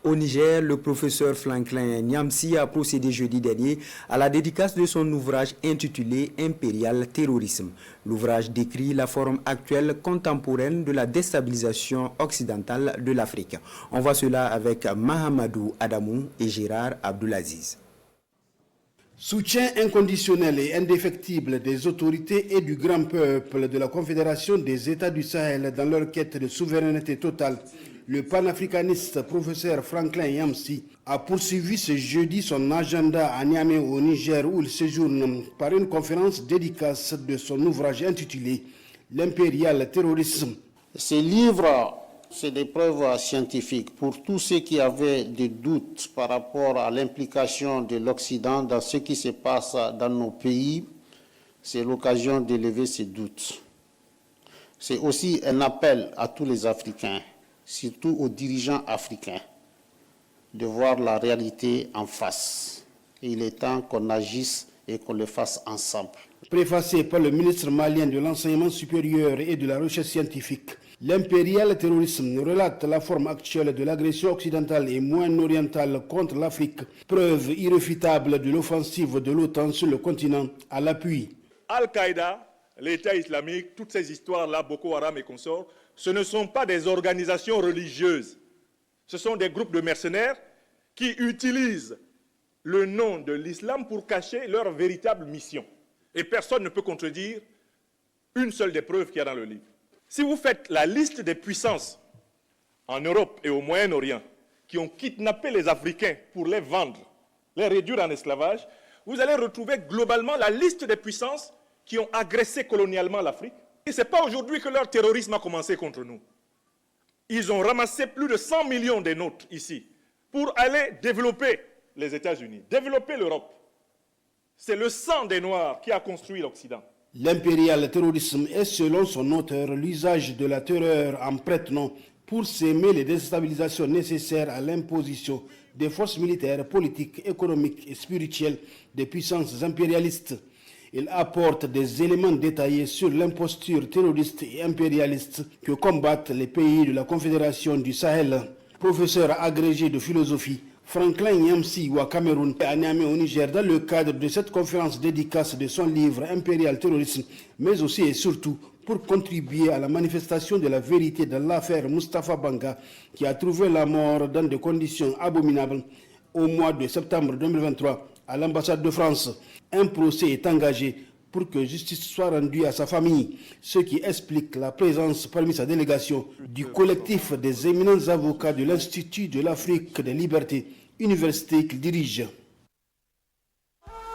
Au Niger, le professeur Franklin Nyamsi a procédé jeudi dernier à la dédicace de son ouvrage intitulé Impérial Terrorisme. L'ouvrage décrit la forme actuelle contemporaine de la déstabilisation occidentale de l'Afrique. On voit cela avec Mahamadou Adamou et Gérard Abdulaziz. Soutien inconditionnel et indéfectible des autorités et du grand peuple de la Confédération des États du Sahel dans leur quête de souveraineté totale, le panafricaniste professeur Franklin Nyamsi a poursuivi ce jeudi son agenda à Niamey au Niger où il séjourne par une conférence dédicace de son ouvrage intitulé L'impérial terrorisme. Ce livre, c'est des preuves scientifiques pour tous ceux qui avaient des doutes par rapport à l'implication de l'Occident dans ce qui se passe dans nos pays. C'est l'occasion d'élever ces doutes. C'est aussi un appel à tous les Africains, surtout aux dirigeants africains, de voir la réalité en face. Et il est temps qu'on agisse et qu'on le fasse ensemble. Préfacé par le ministre malien de l'Enseignement supérieur et de la Recherche scientifique, l'impérial terrorisme relate la forme actuelle de l'agression occidentale et moyen-orientale contre l'Afrique, preuve irréfutable de l'offensive de l'OTAN sur le continent à l'appui. Al-Qaïda, l'État islamique, toutes ces histoires-là, Boko Haram et consorts, ce ne sont pas des organisations religieuses. Ce sont des groupes de mercenaires qui utilisent le nom de l'islam pour cacher leur véritable mission. Et personne ne peut contredire une seule des preuves qu'il y a dans le livre. Si vous faites la liste des puissances en Europe et au Moyen-Orient qui ont kidnappé les Africains pour les vendre, les réduire en esclavage, vous allez retrouver globalement la liste des puissances qui ont agressé colonialement l'Afrique. Et ce n'est pas aujourd'hui que leur terrorisme a commencé contre nous. Ils ont ramassé plus de 100 millions des nôtres ici pour aller développer les États-Unis, développer l'Europe. C'est le sang des Noirs qui a construit l'Occident. L'impérial terrorisme est, selon son auteur, l'usage de la terreur en prête-nom pour s'aimer les déstabilisations nécessaires à l'imposition des forces militaires, politiques, économiques et spirituelles des puissances impérialistes. Il apporte des éléments détaillés sur l'imposture terroriste et impérialiste que combattent les pays de la Confédération du Sahel. Professeur agrégé de philosophie, Franklin Nyamsi au Cameroun et à Niamey au Niger dans le cadre de cette conférence dédicace de son livre Impérial Terrorisme, mais aussi et surtout pour contribuer à la manifestation de la vérité dans l'affaire Moustapha Banga qui a trouvé la mort dans des conditions abominables au mois de septembre 2023 à l'ambassade de France. Un procès est engagé pour que justice soit rendue à sa famille, ce qui explique la présence parmi sa délégation du collectif des éminents avocats de l'Institut de l'Afrique des libertés, université qu'il dirige.